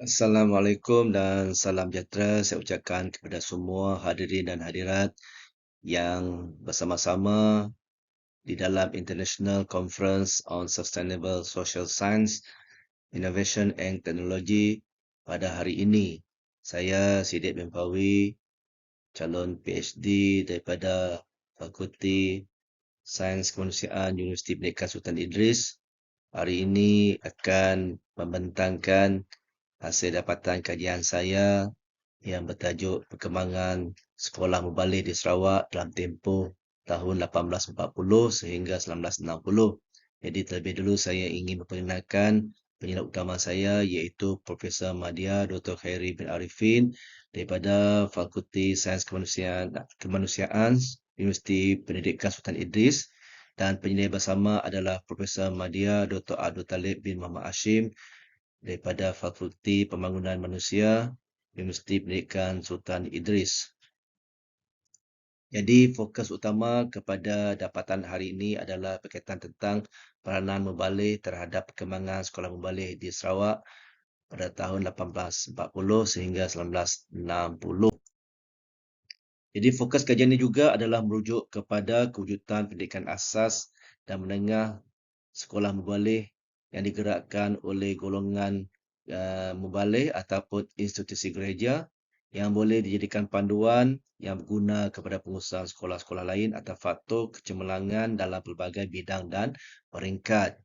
Assalamualaikum dan salam sejahtera saya ucapkan kepada semua hadirin dan hadirat yang bersama-sama di dalam International Conference on Sustainable Social Science, Innovation and Technology pada hari ini. Saya Siddiq bin Pawi, calon PhD daripada Fakulti Sains Kemanusiaan Universiti Pendidikan Sultan Idris. Hari ini akan membentangkan hasil dapatan kajian saya yang bertajuk Perkembangan Sekolah Mubalik di Sarawak dalam tempoh tahun 1840 sehingga 1960. Jadi terlebih dulu saya ingin memperkenalkan penyelidik utama saya iaitu Profesor Madya Dr. Khairi bin Arifin daripada Fakulti Sains Kemanusiaan Universiti Pendidikan Sultan Idris, dan penyelidik bersama adalah Profesor Madya Dr. Abdul Talib bin Muhammad Hashim daripada Fakulti Pembangunan Manusia Universiti Pendidikan Sultan Idris. Jadi fokus utama kepada dapatan hari ini adalah berkaitan tentang peranan mubalik terhadap perkembangan sekolah mubalik di Sarawak pada tahun 1840 sehingga 1960. Jadi fokus kajian ini juga adalah merujuk kepada kewujudan pendidikan asas dan menengah sekolah mubalik yang digerakkan oleh golongan mubalik ataupun institusi gereja yang boleh dijadikan panduan yang berguna kepada pengusaha sekolah-sekolah lain atas faktor kecemerlangan dalam pelbagai bidang dan peringkat.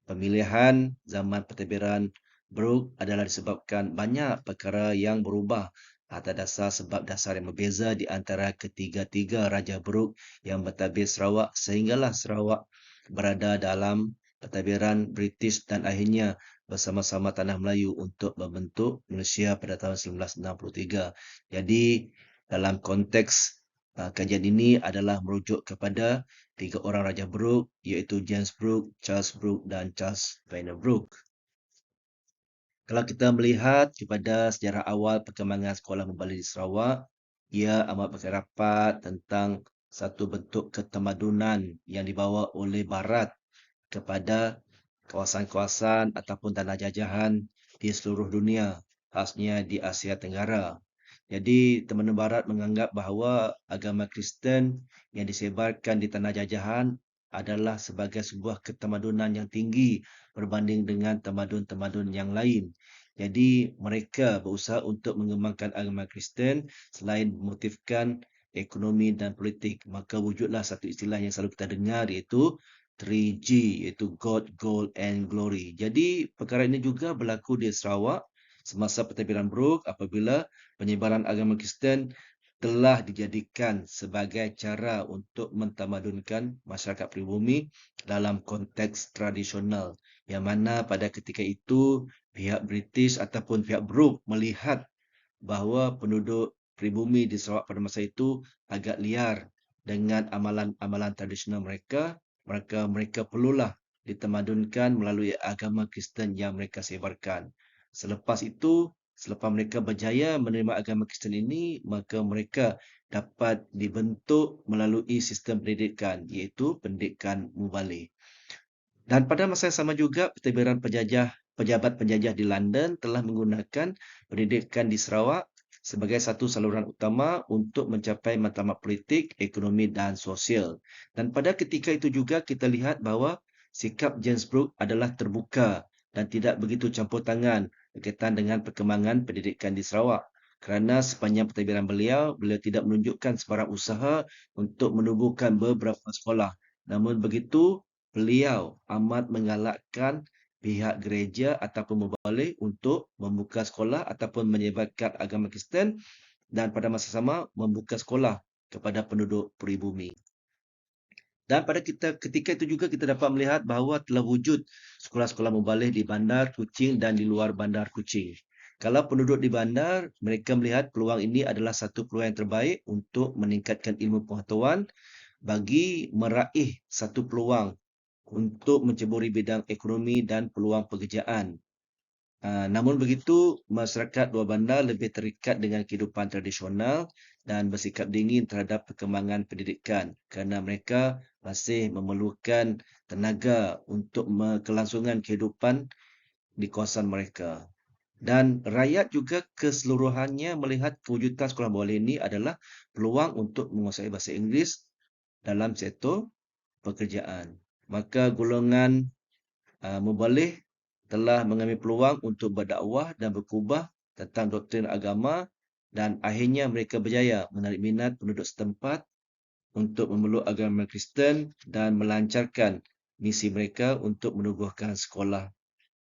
Pemilihan zaman pentadbiran Brooke adalah disebabkan banyak perkara yang berubah atas dasar sebab dasar yang berbeza di antara ketiga-tiga Raja Brooke yang mentadbir Sarawak sehinggalah Sarawak berada dalam pentadbiran British dan akhirnya bersama-sama Tanah Melayu untuk membentuk Malaysia pada tahun 1963. Jadi dalam konteks kajian ini adalah merujuk kepada tiga orang Raja Brooke iaitu James Brooke, Charles Brooke dan Charles Vanner Brooke. Kalau kita melihat kepada sejarah awal perkembangan sekolah mubalik di Sarawak, ia amat berrapat tentang satu bentuk ketamadunan yang dibawa oleh Barat kepada kawasan-kawasan ataupun tanah jajahan di seluruh dunia, khasnya di Asia Tenggara. Jadi, teman Barat menganggap bahawa agama Kristen yang disebarkan di tanah jajahan adalah sebagai sebuah ketamadunan yang tinggi berbanding dengan tamadun-tamadun yang lain. Jadi, mereka berusaha untuk mengembangkan agama Kristen selain memotifkan ekonomi dan politik. Maka wujudlah satu istilah yang selalu kita dengar iaitu 3G, iaitu God, Gold and Glory. Jadi, perkara ini juga berlaku di Sarawak semasa pentadbiran Brooke apabila penyebaran agama Kristen telah dijadikan sebagai cara untuk mentamadunkan masyarakat pribumi dalam konteks tradisional, yang mana pada ketika itu pihak British ataupun pihak Brooke melihat bahawa penduduk pribumi di Sarawak pada masa itu agak liar dengan amalan-amalan tradisional mereka, maka mereka perlulah ditamadunkan melalui agama Kristen yang mereka sebarkan. Selepas itu, selepas mereka berjaya menerima agama Kristen ini, maka mereka dapat dibentuk melalui sistem pendidikan, iaitu pendidikan mubalik. Dan pada masa yang sama juga, pejabat penjajah di London telah menggunakan pendidikan di Sarawak sebagai satu saluran utama untuk mencapai matlamat politik, ekonomi dan sosial. Dan pada ketika itu juga kita lihat bahawa sikap James Brooke adalah terbuka dan tidak begitu campur tangan berkaitan dengan perkembangan pendidikan di Sarawak. Kerana sepanjang pentadbiran beliau tidak menunjukkan sebarang usaha untuk menubuhkan beberapa sekolah. Namun begitu, beliau amat menggalakkan pihak gereja ataupun mubalik untuk membuka sekolah ataupun menyebarkan agama Kristen dan pada masa sama membuka sekolah kepada penduduk pribumi. Dan pada ketika itu juga kita dapat melihat bahawa telah wujud sekolah-sekolah mubalik di Bandar Kuching dan di luar Bandar Kuching. Kalau penduduk di bandar, mereka melihat peluang ini adalah satu peluang yang terbaik untuk meningkatkan ilmu pengetahuan bagi meraih satu peluang untuk menceburi bidang ekonomi dan peluang pekerjaan. Namun begitu, masyarakat luar bandar lebih terikat dengan kehidupan tradisional dan bersikap dingin terhadap perkembangan pendidikan kerana mereka masih memerlukan tenaga untuk kelangsungan kehidupan di kawasan mereka. Dan rakyat juga keseluruhannya melihat kewujudan sekolah mubalik ini adalah peluang untuk menguasai bahasa Inggeris dalam sektor pekerjaan. Maka golongan mubalik telah mengambil peluang untuk berdakwah dan berkubah tentang doktrin agama dan akhirnya mereka berjaya menarik minat penduduk setempat untuk memeluk agama Kristen dan melancarkan misi mereka untuk menubuhkan sekolah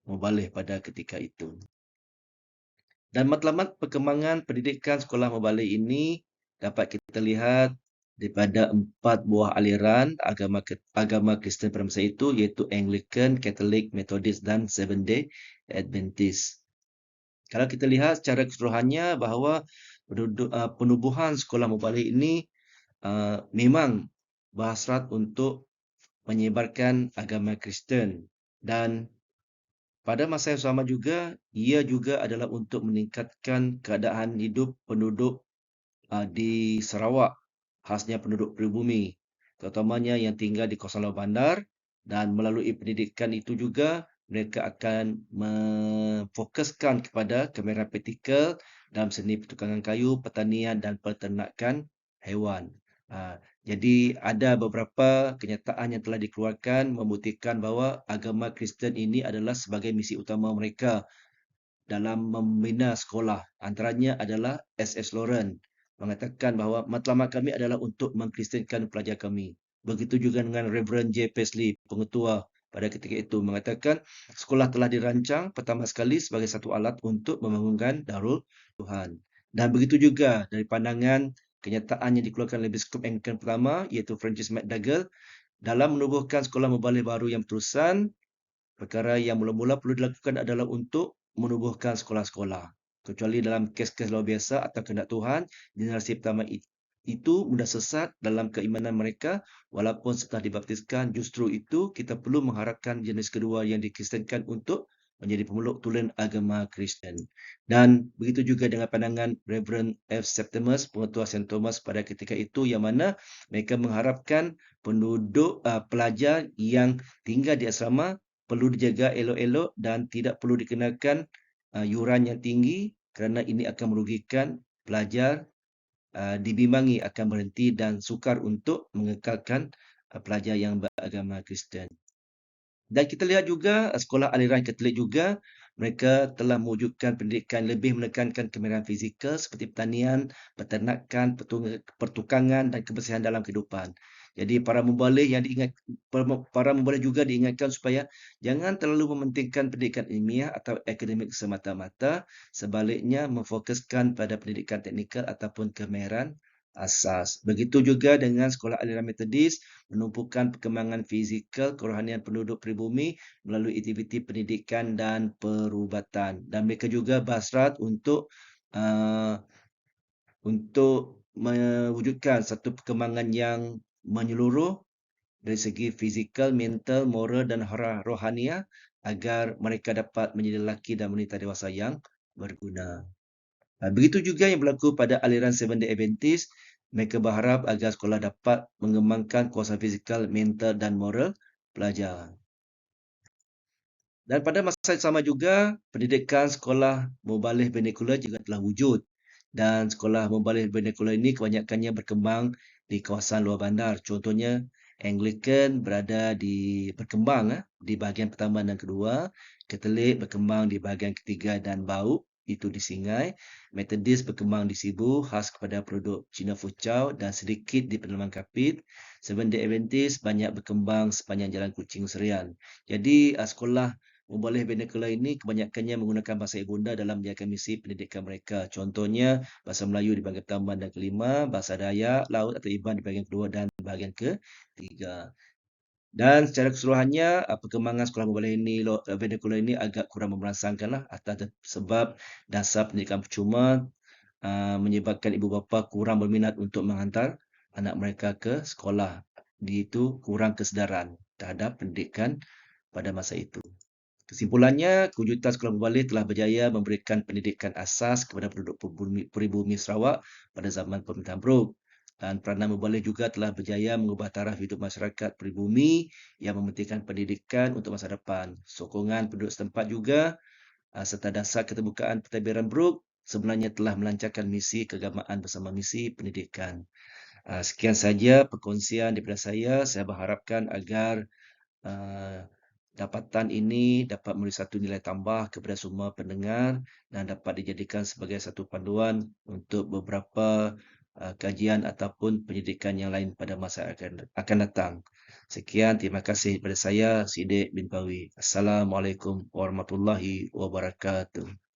mubalik pada ketika itu. Dan matlamat perkembangan pendidikan sekolah mubalik ini dapat kita lihat daripada 4 buah aliran agama Kristen pada masa itu, iaitu Anglican, Catholic, Methodist dan Seventh-day Adventist. Kalau kita lihat secara keseluruhannya bahawa penubuhan sekolah mubalik ini memang berhasrat untuk menyebarkan agama Kristen, dan pada masa yang sama juga ia juga adalah untuk meningkatkan keadaan hidup penduduk di Sarawak, khasnya penduduk pribumi, terutamanya yang tinggal di kawasan Luar Bandar, dan melalui pendidikan itu juga mereka akan memfokuskan kepada kemahiran praktikal dalam seni pertukangan kayu, pertanian dan peternakan haiwan. Jadi ada beberapa kenyataan yang telah dikeluarkan membuktikan bahawa agama Kristen ini adalah sebagai misi utama mereka dalam membina sekolah. Antaranya adalah S.S. Lawrence mengatakan bahawa matlamat kami adalah untuk mengkristenkan pelajar kami. Begitu juga dengan Reverend J. Paisley, pengetua pada ketika itu, mengatakan sekolah telah dirancang pertama sekali sebagai satu alat untuk membangunkan Darul Tuhan. Dan begitu juga dari pandangan kenyataan yang dikeluarkan oleh Biskup Anglican pertama, iaitu Francis McDougall, dalam menubuhkan sekolah mubalik baru yang berterusan, perkara yang mula-mula perlu dilakukan adalah untuk menubuhkan sekolah-sekolah. Kecuali dalam kes-kes luar biasa atau kehendak Tuhan, generasi pertama itu mudah sesat dalam keimanan mereka, walaupun setelah dibaptiskan, justru itu kita perlu mengharapkan jenis kedua yang dikristenkan untuk menjadi pemeluk tulen agama Kristen. Dan begitu juga dengan pandangan Reverend F. Septimus, pengetua St. Thomas pada ketika itu, yang mana mereka mengharapkan pelajar yang tinggal di asrama perlu dijaga elok-elok dan tidak perlu dikenakan yuran yang tinggi kerana ini akan merugikan pelajar, dibimbangi akan berhenti dan sukar untuk mengekalkan pelajar yang beragama Kristen. Dan kita lihat juga sekolah aliran Katolik juga mereka telah mewujudkan pendidikan lebih menekankan kemahiran fizikal seperti pertanian, peternakan, pertukangan dan kebersihan dalam kehidupan. Jadi para mubalik juga diingatkan supaya jangan terlalu mementingkan pendidikan ilmiah atau akademik semata-mata, sebaliknya memfokuskan pada pendidikan teknikal ataupun kemahiran asas. Begitu juga dengan sekolah aliran Metodis, menumpukan perkembangan fizikal kerohanian penduduk pribumi melalui aktiviti pendidikan dan perubatan. Dan mereka juga berhasrat untuk mewujudkan satu perkembangan yang menyeluruh dari segi fizikal, mental, moral dan rohaniah agar mereka dapat menjadi lelaki dan wanita dewasa yang berguna. Begitu juga yang berlaku pada aliran Seventh-day Adventist, mereka berharap agar sekolah dapat mengembangkan kuasa fizikal, mental dan moral pelajar. Dan pada masa yang sama juga, pendidikan sekolah mubalik vernacular juga telah wujud. Dan sekolah mubalik vernacular ini kebanyakannya berkembang di kawasan luar bandar. Contohnya, Anglican berkembang di bahagian pertama dan kedua, Katolik berkembang di bahagian ketiga dan Bau, itu di Singai, Methodist berkembang di Sibu, khas kepada produk Cina Fuchau dan sedikit di Penerbangan Kapit. Seventh-day Adventist banyak berkembang sepanjang Jalan Kuching Serian. Jadi, sekolah mubalik vernacular ini kebanyakannya menggunakan bahasa ibunda dalam menjalankan misi pendidikan mereka. Contohnya, bahasa Melayu di bahagian pertama dan kelima, bahasa Dayak, Laut atau Iban di bahagian kedua dan bahagian ketiga. Dan secara keseluruhannya, perkembangan sekolah mubalik ini, vernacular ini agak kurang memerangsangkan lah, atas sebab dasar pendidikan percuma menyebabkan ibu bapa kurang berminat untuk menghantar anak mereka ke sekolah. Itu kurang kesedaran terhadap pendidikan pada masa itu. Kesimpulannya, kewujudan sekolah mubalik telah berjaya memberikan pendidikan asas kepada penduduk pribumi Sarawak pada zaman pemerintahan Brooke. Dan peranan mubalik juga telah berjaya mengubah taraf hidup masyarakat pribumi yang mementingkan pendidikan untuk masa depan. Sokongan penduduk setempat juga serta dasar keterbukaan pentadbiran Brooke sebenarnya telah melancarkan misi keagamaan bersama misi pendidikan. Sekian saja perkongsian daripada saya. Saya berharapkan agar dapatan ini dapat memberi satu nilai tambah kepada semua pendengar dan dapat dijadikan sebagai satu panduan untuk beberapa kajian ataupun pendidikan yang lain pada masa akan datang. Sekian, terima kasih kepada saya, Siddiq bin Pawi. Assalamualaikum warahmatullahi wabarakatuh.